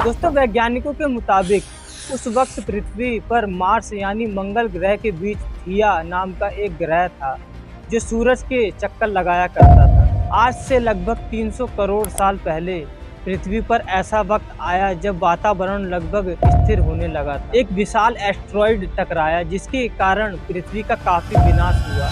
दोस्तों वैज्ञानिकों के मुताबिक उस वक्त पृथ्वी पर मार्स यानी मंगल ग्रह के बीच थिया नाम का एक ग्रह था जो सूरज के चक्कर लगाया करता था। आज से लगभग 300 करोड़ साल पहले पृथ्वी पर ऐसा वक्त आया जब वातावरण लगभग स्थिर होने लगा था। एक विशाल एस्टेरॉयड टकराया जिसके कारण पृथ्वी का काफी विनाश हुआ।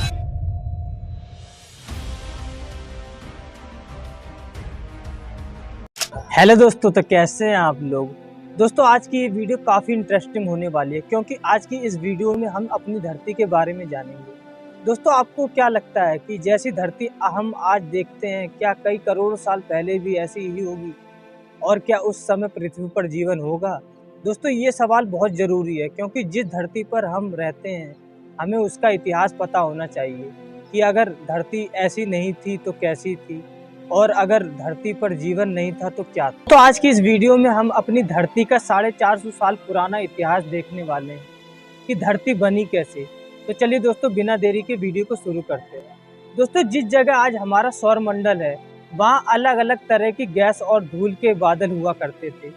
हेलो दोस्तों, तो कैसे हैं आप लोग। दोस्तों आज की ये वीडियो काफ़ी इंटरेस्टिंग होने वाली है क्योंकि आज की इस वीडियो में हम अपनी धरती के बारे में जानेंगे। दोस्तों आपको क्या लगता है कि जैसी धरती हम आज देखते हैं क्या कई करोड़ साल पहले भी ऐसी ही होगी और क्या उस समय पृथ्वी पर जीवन होगा। दोस्तों ये सवाल बहुत ज़रूरी है क्योंकि जिस धरती पर हम रहते हैं हमें उसका इतिहास पता होना चाहिए कि अगर धरती ऐसी नहीं थी तो कैसी थी और अगर धरती पर जीवन नहीं था तो क्या था। तो आज की इस वीडियो में हम अपनी धरती का 450 साल पुराना इतिहास देखने वाले हैं कि धरती बनी कैसे। तो चलिए दोस्तों बिना देरी के वीडियो को शुरू करते हैं। दोस्तों जिस जगह आज हमारा सौर मंडल है वहाँ अलग अलग तरह की गैस और धूल के बादल हुआ करते थे।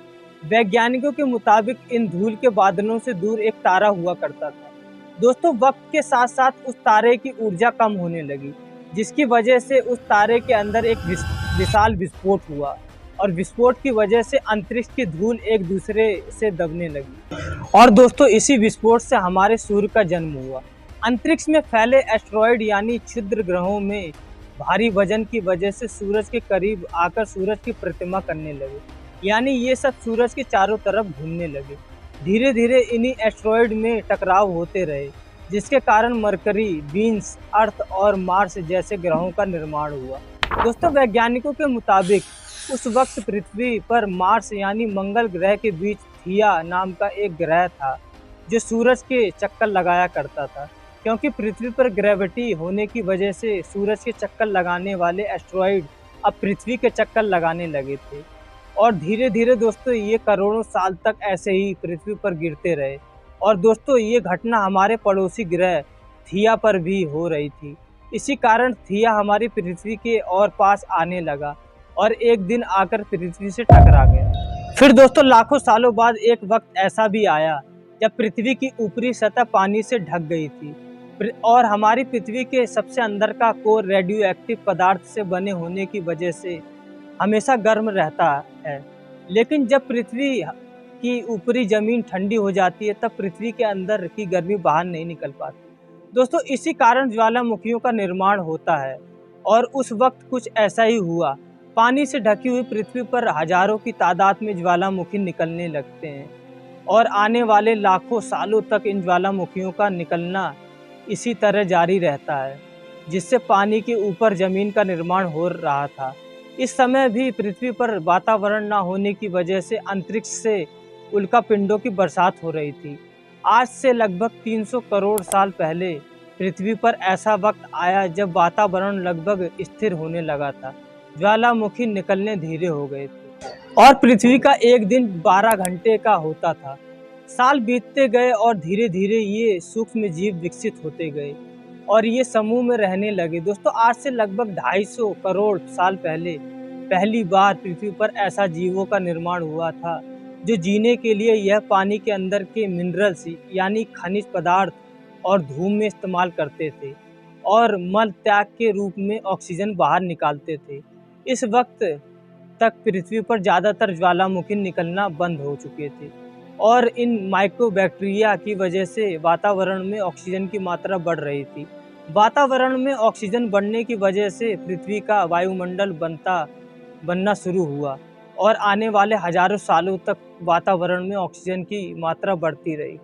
वैज्ञानिकों के मुताबिक इन धूल के बादलों से दूर एक तारा हुआ करता था। दोस्तों वक्त के साथ साथ उस तारे की ऊर्जा कम होने लगी जिसकी वजह से उस तारे के अंदर एक विशाल विस्फोट हुआ और विस्फोट की वजह से अंतरिक्ष की धूल एक दूसरे से दबने लगी और दोस्तों इसी विस्फोट से हमारे सूर्य का जन्म हुआ। अंतरिक्ष में फैले एस्टेरॉयड यानी क्षुद्र ग्रहों में भारी वजन की वजह से सूरज के करीब आकर सूरज की प्रतिमा करने लगे, यानी ये सब सूरज के चारों तरफ घूमने लगे। धीरे धीरे इन्हीं एस्टेरॉयड में टकराव होते रहे जिसके कारण मरकरी, वीनस, अर्थ और मार्स जैसे ग्रहों का निर्माण हुआ। दोस्तों वैज्ञानिकों के मुताबिक उस वक्त पृथ्वी पर मार्स यानी मंगल ग्रह के बीच थिया नाम का एक ग्रह था जो सूरज के चक्कर लगाया करता था। क्योंकि पृथ्वी पर ग्रेविटी होने की वजह से सूरज के चक्कर लगाने वाले एस्टेरॉयड अब पृथ्वी के चक्कर लगाने लगे थे और धीरे धीरे दोस्तों ये करोड़ों साल तक ऐसे ही पृथ्वी पर गिरते रहे। और दोस्तों ये घटना हमारे पड़ोसी ग्रह थिया पर भी हो रही थी। इसी कारण थिया हमारी पृथ्वी के और पास आने लगा और एक दिन आकर पृथ्वी से टकरा गया। फिर दोस्तों लाखों सालों बाद एक वक्त ऐसा भी आया जब पृथ्वी की ऊपरी सतह पानी से ढक गई थी और हमारी पृथ्वी के सबसे अंदर का कोर रेडियो एक्टिव पदार्थ से बने होने की वजह से हमेशा गर्म रहता है। लेकिन जब पृथ्वी की ऊपरी जमीन ठंडी हो जाती है तब पृथ्वी के अंदर की गर्मी बाहर नहीं निकल पाती। दोस्तों इसी कारण ज्वालामुखियों का निर्माण होता है और उस वक्त कुछ ऐसा ही हुआ। पानी से ढकी हुई पृथ्वी पर हजारों की तादाद में ज्वालामुखी निकलने लगते हैं और आने वाले लाखों सालों तक इन ज्वालामुखियों का निकलना इसी तरह जारी रहता है जिससे पानी के ऊपर जमीन का निर्माण हो रहा था। इस समय भी पृथ्वी पर वातावरण न होने की वजह से अंतरिक्ष से उल्का पिंडों की बरसात हो रही थी। आज से लगभग 300 करोड़ साल पहले पृथ्वी पर ऐसा वक्त आया जब वातावरण लगभग स्थिर होने लगा था, ज्वालामुखी निकलने धीरे हो गए थे और पृथ्वी का एक दिन 12 घंटे का होता था। साल बीतते गए और धीरे धीरे ये सूक्ष्म जीव विकसित होते गए और ये समूह में रहने लगे। दोस्तों आज से लगभग 250 करोड़ साल पहले पहली बार पृथ्वी पर ऐसा जीवों का निर्माण हुआ था जो जीने के लिए यह पानी के अंदर के मिनरल्स यानी खनिज पदार्थ और धूम में इस्तेमाल करते थे और मल त्याग के रूप में ऑक्सीजन बाहर निकालते थे। इस वक्त तक पृथ्वी पर ज़्यादातर ज्वालामुखी निकलना बंद हो चुके थे और इन माइक्रोबैक्टीरिया की वजह से वातावरण में ऑक्सीजन की मात्रा बढ़ रही थी। वातावरण में ऑक्सीजन बढ़ने की वजह से पृथ्वी का वायुमंडल बनना शुरू हुआ और आने वाले हजारों सालों तक वातावरण में ऑक्सीजन की मात्रा बढ़ती रही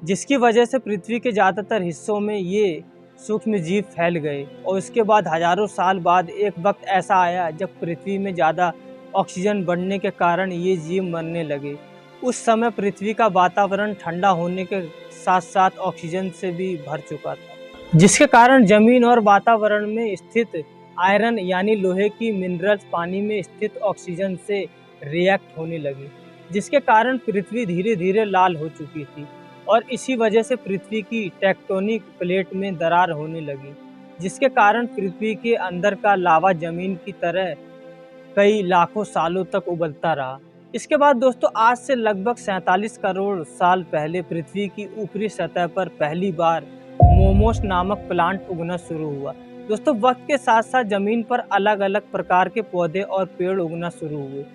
जिसकी वजह से पृथ्वी के ज़्यादातर हिस्सों में ये सूक्ष्म जीव फैल गए। और उसके बाद हजारों साल बाद एक वक्त ऐसा आया जब पृथ्वी में ज़्यादा ऑक्सीजन बढ़ने के कारण ये जीव मरने लगे। उस समय पृथ्वी का वातावरण ठंडा होने के साथ साथ ऑक्सीजन से भी भर चुका था जिसके कारण जमीन और वातावरण में स्थित आयरन यानी लोहे की मिनरल्स पानी में स्थित ऑक्सीजन से रिएक्ट होने लगी जिसके कारण पृथ्वी धीरे धीरे लाल हो चुकी थी और इसी वजह से पृथ्वी की टेक्टोनिक प्लेट में दरार होने लगी जिसके कारण पृथ्वी के अंदर का लावा जमीन की तरह कई लाखों सालों तक उबलता रहा इसके बाद दोस्तों आज से लगभग 47 करोड़ साल पहले पृथ्वी की ऊपरी सतह पर पहली बार मोमोस नामक प्लांट उगना शुरू हुआ। दोस्तों वक्त के साथ साथ जमीन पर अलग अलग प्रकार के पौधे और पेड़ उगना शुरू हुए।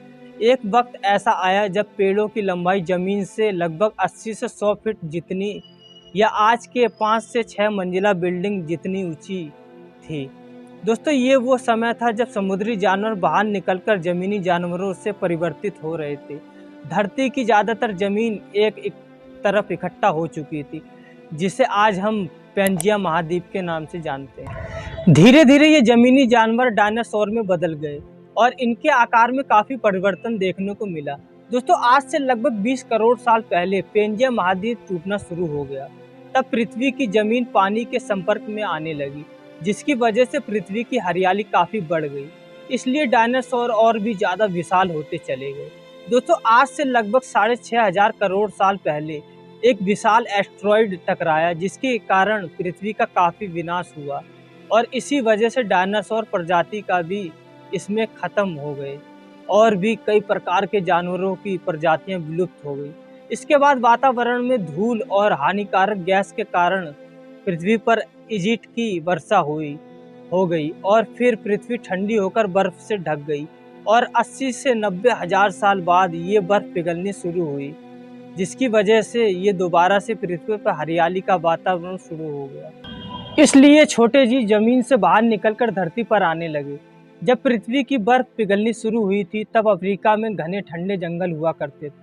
एक वक्त ऐसा आया जब पेड़ों की लंबाई जमीन से लगभग 80 से 100 फीट जितनी या आज के 5 से 6 मंजिला बिल्डिंग जितनी ऊंची थी। दोस्तों ये वो समय था जब समुद्री जानवर बाहर निकलकर जमीनी जानवरों से परिवर्तित हो रहे थे। धरती की ज़्यादातर जमीन एक तरफ इकट्ठा हो चुकी थी, जिसे आज हम पैंजिया महाद्वीप के नाम से जानते हैं। धीरे धीरे ये जमीनी जानवर डायनासोर में बदल गए और इनके आकार में काफ़ी परिवर्तन देखने को मिला। दोस्तों आज से लगभग 20 करोड़ साल पहले पैंजिया महाद्वीप टूटना शुरू हो गया। तब पृथ्वी की जमीन पानी के संपर्क में आने लगी, जिसकी वजह से पृथ्वी की हरियाली काफ़ी बढ़ गई। इसलिए डायनासोर और भी ज़्यादा विशाल होते चले गए। दोस्तों आज से लगभग 6,500 करोड़ साल पहले एक विशाल एस्टेरॉयड टकराया, जिसके कारण पृथ्वी का काफ़ी विनाश हुआ और इसी वजह से डायनासोर प्रजाति का भी इसमें ख़त्म हो गए और भी कई प्रकार के जानवरों की प्रजातियां विलुप्त हो गई। इसके बाद वातावरण में धूल और हानिकारक गैस के कारण पृथ्वी पर एसिड की वर्षा हो गई और फिर पृथ्वी ठंडी होकर बर्फ से ढक गई और 80 से 90 हजार साल बाद ये बर्फ पिघलनी शुरू हुई, जिसकी वजह से ये दोबारा से पृथ्वी पर हरियाली का वातावरण शुरू हो गया। इसलिए छोटे जीव जमीन से बाहर निकलकर धरती पर आने लगे। जब पृथ्वी की बर्फ पिघलनी शुरू हुई थी तब अफ्रीका में घने ठंडे जंगल हुआ करते थे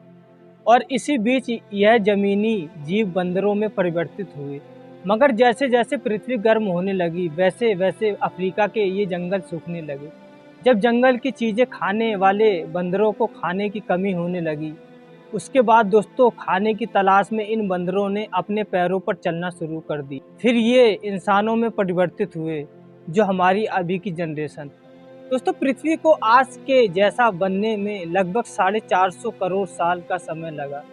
और इसी बीच यह जमीनी जीव बंदरों में परिवर्तित हुए। मगर जैसे जैसे पृथ्वी गर्म होने लगी वैसे वैसे अफ्रीका के ये जंगल सूखने लगे। जब जंगल की चीज़ें खाने वाले बंदरों को खाने की कमी होने लगी, उसके बाद दोस्तों खाने की तलाश में इन बंदरों ने अपने पैरों पर चलना शुरू कर दी। फिर ये इंसानों में परिवर्तित हुए, जो हमारी अभी की जनरेशन। दोस्तों पृथ्वी को आज के जैसा बनने में लगभग 450 करोड़ साल का समय लगा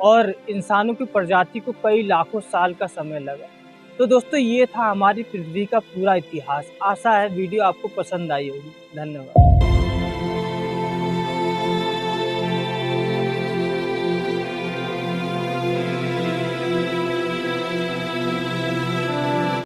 और इंसानों की प्रजाति को कई लाखों साल का समय लगा। तो दोस्तों ये था हमारी पृथ्वी का पूरा इतिहास। आशा है वीडियो आपको पसंद आई होगी। धन्यवाद।